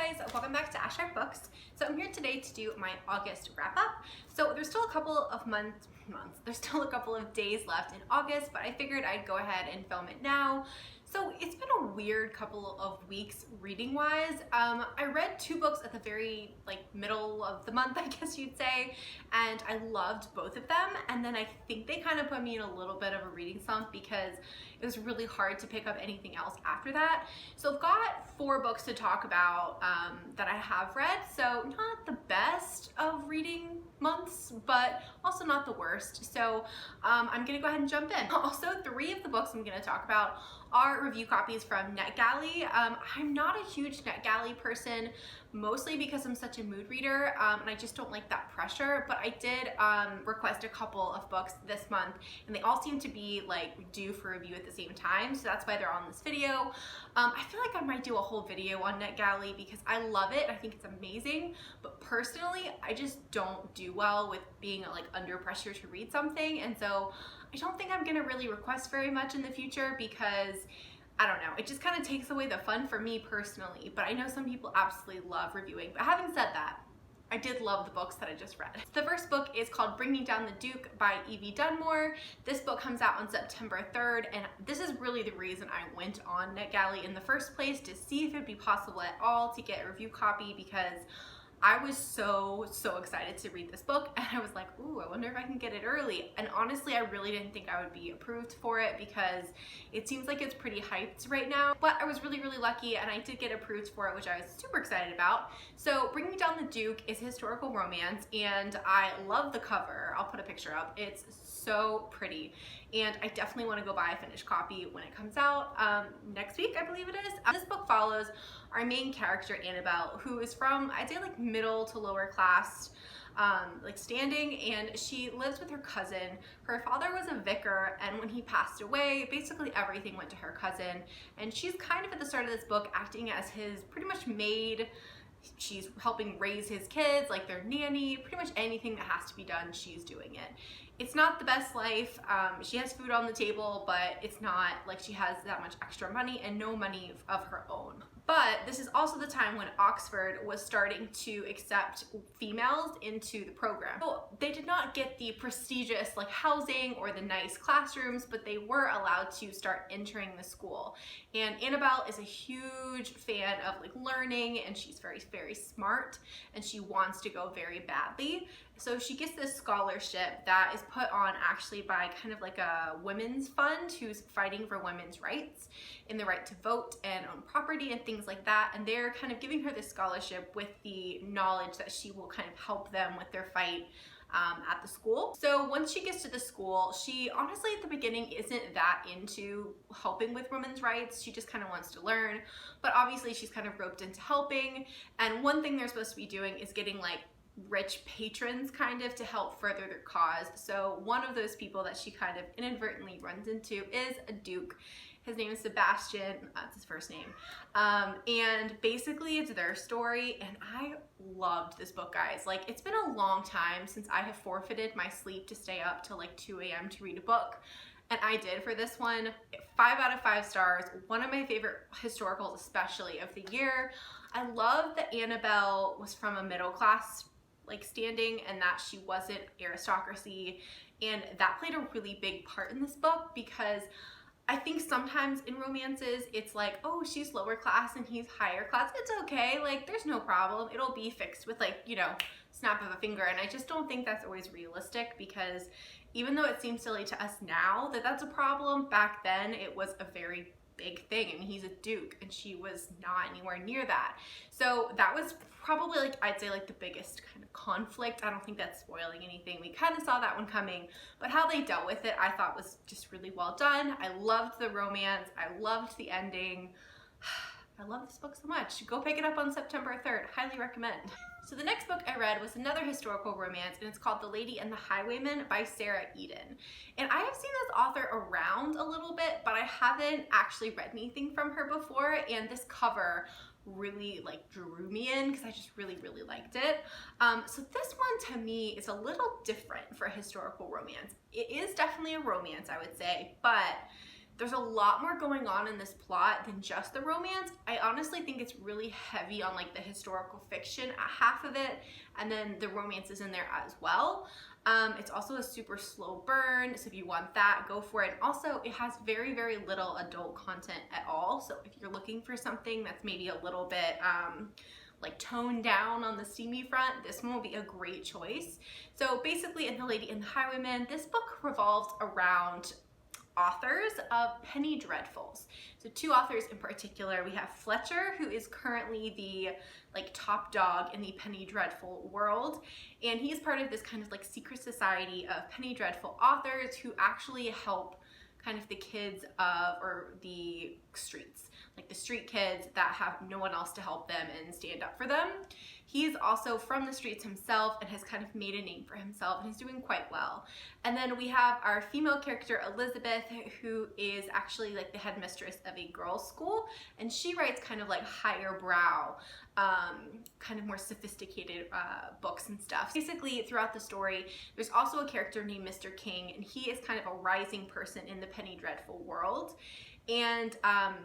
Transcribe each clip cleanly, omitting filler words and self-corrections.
guys, welcome back to Ashtrack Books. So I'm here today to do my August wrap up. So there's still a couple of there's still a couple of days left in August, but I figured I'd go ahead and film it now. So it's been a weird couple of weeks reading wise. I read 2 books at the very middle of the month, I guess you'd say, and I loved both of them. And then I think they kind of put me in a little bit of a reading slump because it was really hard to pick up anything else after that. So I've got 4 books to talk about that I have read. So not the best of reading months, but also not the worst. So I'm gonna go ahead and jump in. Also, 3 of the books I'm gonna talk about are review copies from NetGalley. I'm not a huge NetGalley person, mostly because I'm such a mood reader and I just don't like that pressure, but I did request a couple of books this month and they all seem to be due for review at the same time, so that's why they're on this video. I feel like I might do a whole video on NetGalley because I love it. I think it's amazing, but personally I just don't do well with being under pressure to read something, and so I don't think I'm gonna really request very much in the future because I don't know, it just kind of takes away the fun for me personally, but I know some people absolutely love reviewing. But having said that, I did love the books that I just read. The first book is called Bringing Down the Duke by Evie Dunmore. This book comes out on September 3rd, and this is really the reason I went on NetGalley in the first place, to see if it'd be possible at all to get a review copy, because I was so excited to read this book, and I was like, ooh, I wonder if I can get it early. And honestly, I really didn't think I would be approved for it because it seems like it's pretty hyped right now. But I was really lucky, and I did get approved for it, which I was super excited about. So Bringing Down the Duke is historical romance, and I love the cover. I'll put a picture up. It's so pretty, and I definitely want to go buy a finished copy when it comes out next week, I believe it is. This book follows our main character, Annabelle, who is from, I'd say, middle to lower class standing, and she lives with her cousin. Her father was a vicar, and when he passed away, basically everything went to her cousin, and she's kind of at the start of this book acting as his pretty much maid. She's helping raise his kids, like their nanny, pretty much anything that has to be done, she's doing it. It's not the best life. She has food on the table, but it's not like she has that much extra money and no money of her own. But this is also the time when Oxford was starting to accept females into the program. So they did not get the prestigious housing or the nice classrooms, but they were allowed to start entering the school. And Annabelle is a huge fan of learning, and she's very smart, and she wants to go very badly. So she gets this scholarship that is put on actually by kind of a women's fund who's fighting for women's rights and the right to vote and own property and things like that. And they're kind of giving her this scholarship with the knowledge that she will kind of help them with their fight at the school. So once she gets to the school, she honestly at the beginning isn't that into helping with women's rights. She just kind of wants to learn, but obviously she's kind of roped into helping. And one thing they're supposed to be doing is getting rich patrons kind of to help further their cause. So one of those people that she kind of inadvertently runs into is a duke. His name is Sebastian, that's his first name. And basically it's their story, and I loved this book, guys. It's been a long time since I have forfeited my sleep to stay up till 2 a.m. to read a book. And I did for this one. 5 out of 5 stars. One of my favorite historicals, especially of the year. I love that Annabelle was from a middle class standing, and that she wasn't aristocracy, and that played a really big part in this book, because I think sometimes in romances it's oh, she's lower class and he's higher class, it's okay, there's no problem, it'll be fixed with snap of a finger. And I just don't think that's always realistic, because even though it seems silly to us now that that's a problem, back then it was a very big thing. I mean, he's a duke and she was not anywhere near that. So that was probably I'd say the biggest kind of conflict. I don't think that's spoiling anything. We kind of saw that one coming, but how they dealt with it I thought was just really well done. I loved the romance. I loved the ending. I love this book so much. Go pick it up on September 3rd. Highly recommend. So the next book I read was another historical romance, and it's called The Lady and the Highwayman by Sarah Eden. And I have seen this author around a little bit, but I haven't actually read anything from her before, and this cover really drew me in because I just really liked it. So this one to me is a little different for historical romance. It is definitely a romance, I would say, but There's a lot more going on in this plot than just the romance. I honestly think it's really heavy on like the historical fiction half of it, and then the romance is in there as well. It's also a super slow burn, so if you want that, go for it. And also, it has very, very little adult content at all, so if you're looking for something that's maybe a little bit like toned down on the steamy front, this one will be a great choice. So basically, in The Lady and the Highwayman, this book revolves around authors of penny dreadfuls. So two authors in particular. We have Fletcher, who is currently the like top dog in the penny dreadful world, and he is part of this kind of like secret society of penny dreadful authors who actually help kind of the kids of, or the streets, like the street kids that have no one else to help them and stand up for them. He's also from the streets himself and has kind of made a name for himself, and he's doing quite well. And then we have our female character, Elizabeth, who is actually like the headmistress of a girls' school, and she writes kind of like higher brow, kind of more sophisticated books and stuff. Basically, throughout the story, there's also a character named Mr. King, and he is kind of a rising person in the penny dreadful world. And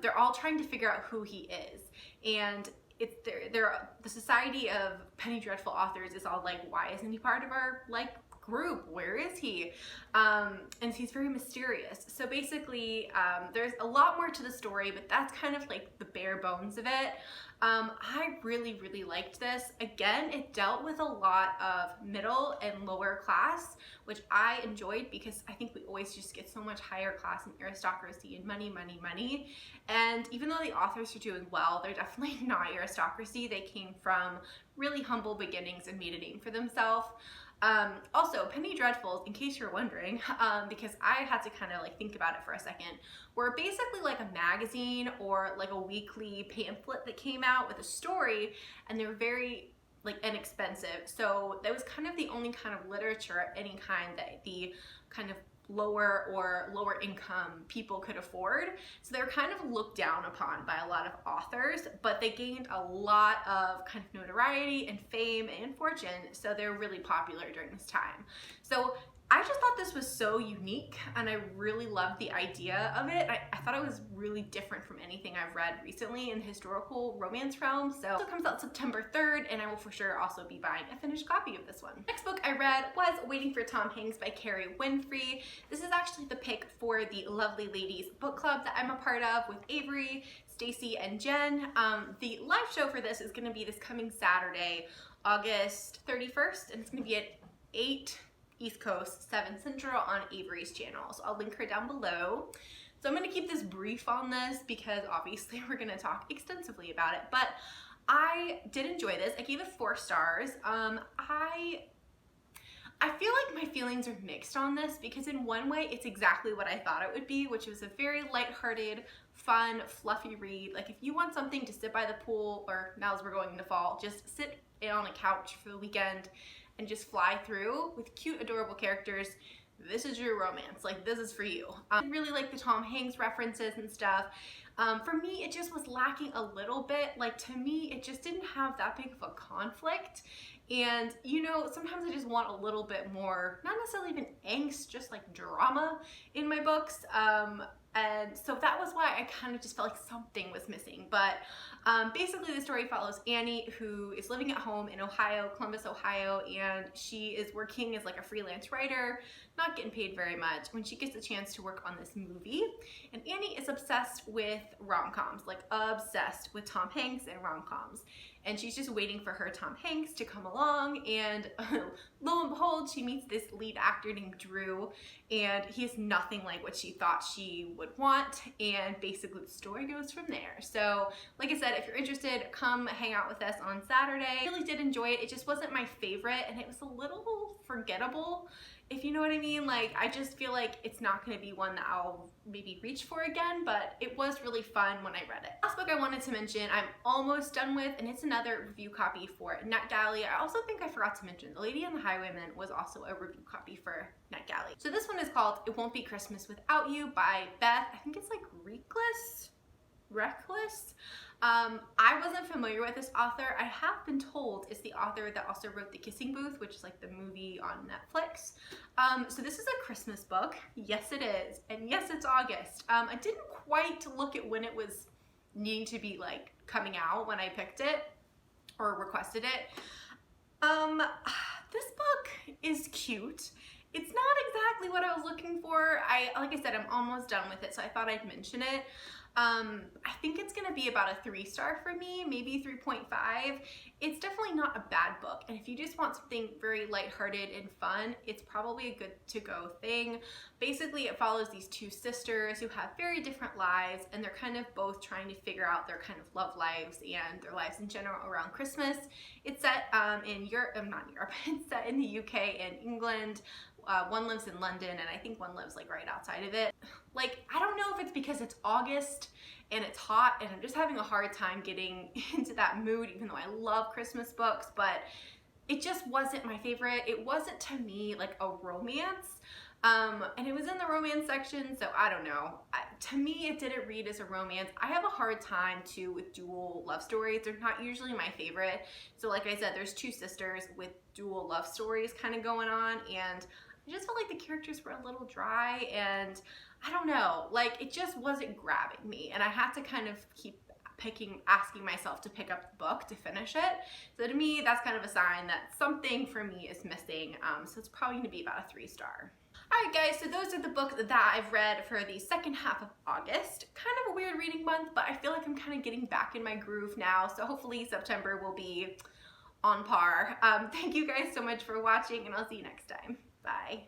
they're all trying to figure out who he is. And it's the Society of Penny Dreadful Authors is all like, why isn't he part of our like group? Where is he? And he's very mysterious. So basically, there's a lot more to the story, but that's kind of like the bare bones of it. I really, really liked this. Again, it dealt with a lot of middle and lower class, which I enjoyed because I think we always just get so much higher class and aristocracy and money, money, money. And even though the authors are doing well, they're definitely not aristocracy. They came from really humble beginnings and made a name for themselves. Also, penny dreadfuls, in case you're wondering, because I had to kind of like think about it for a second, were basically like a magazine or like a weekly pamphlet that came out with a story, and they were very like inexpensive. So that was kind of the only kind of literature of any kind that the kind of lower or lower income people could afford. So they were kind of looked down upon by a lot of authors, but they gained a lot of kind of notoriety and fame and fortune. So they're really popular during this time. So I just thought this was so unique, and I really loved the idea of it. I thought it was really different from anything I've read recently in the historical romance realm. So it comes out September 3rd, and I will for sure also be buying a finished copy of this one. Next book I read was Waiting for Tom Hanks by Carrie Winfrey. This is actually the pick for the Lovely Ladies book club that I'm a part of with Averie, Stacy, and Jen. The live show for this is going to be this coming Saturday, August 31st, and it's going to be at 8 East Coast, 7 Central on Averie's channel. So I'll link her down below. So I'm going to keep this brief on this because obviously we're going to talk extensively about it. But I did enjoy this. I gave it 4 stars. I feel like my feelings are mixed on this because in one way it's exactly what I thought it would be, which was a very lighthearted, fun, fluffy read. Like if you want something to sit by the pool, or now as we're going into fall, just sit on a couch for the weekend and just fly through with cute, adorable characters, this is your romance. Like, this is for you. I really like the Tom Hanks references and stuff. For me, it just was lacking a little bit. Like, to me, it just didn't have that big of a conflict. And, you know, sometimes I just want a little bit more, not necessarily even angst, just like drama in my books. And so that was why I kind of just felt like something was missing. But basically the story follows Annie, who is living at home in Ohio, Columbus, Ohio, and she is working as like a freelance writer, not getting paid very much, when she gets a chance to work on this movie. And Annie is obsessed with rom-coms, like obsessed with Tom Hanks and rom-coms. And she's just waiting for her Tom Hanks to come along, and lo and behold, she meets this lead actor named Drew, and he is nothing like what she thought she would want, and basically the story goes from there. So, like I said, if you're interested, come hang out with us on Saturday. I really did enjoy it. It just wasn't my favorite, and it was a little forgettable, if you know what I mean. Like, I just feel like it's not going to be one that I'll maybe reach for again, but it was really fun when I read it. Last book I wanted to mention, I'm almost done with, and it's another review copy for NetGalley. I also think I forgot to mention The Lady and the Highwayman was also a review copy for NetGalley. So this one is called It Won't Be Christmas Without You by Beth. I think it's like Reckless? I wasn't familiar with this author. I have been told it's the author that also wrote The Kissing Booth, which is like the movie on Netflix. So this is a Christmas book. Yes, it is. And yes, it's August. I didn't quite look at when it was needing to be like coming out when I picked it or requested it. This book is cute. It's not exactly what I was looking for. Like I said, I'm almost done with it, so I thought I'd mention it. I think it's gonna be about a 3-star for me, maybe 3.5. It's definitely not a bad book, and if you just want something very lighthearted and fun, it's probably a good to-go thing. Basically, it follows these two sisters who have very different lives, and they're kind of both trying to figure out their kind of love lives and their lives in general around Christmas. It's set in Europe, not Europe, it's set in the UK and England. One lives in London, and I think one lives like right outside of it. Like, I don't know if it's because it's August and it's hot and I'm just having a hard time getting into that mood, even though I love Christmas books, but it just wasn't my favorite. It wasn't to me like a romance. And it was in the romance section, so I don't know. To me, it didn't read as a romance. I have a hard time too with dual love stories. They're not usually my favorite. So like I said, there's two sisters with dual love stories kind of going on, and I just felt like the characters were a little dry, and I don't know, like it just wasn't grabbing me, and I had to kind of keep asking myself to pick up the book to finish it. So to me, that's kind of a sign that something for me is missing. So it's probably gonna be about a 3-star. Alright guys, so those are the books that I've read for the second half of August. Kind of a weird reading month, but I feel like I'm kind of getting back in my groove now, so hopefully September will be on par. Thank you guys so much for watching, and I'll see you next time. Bye.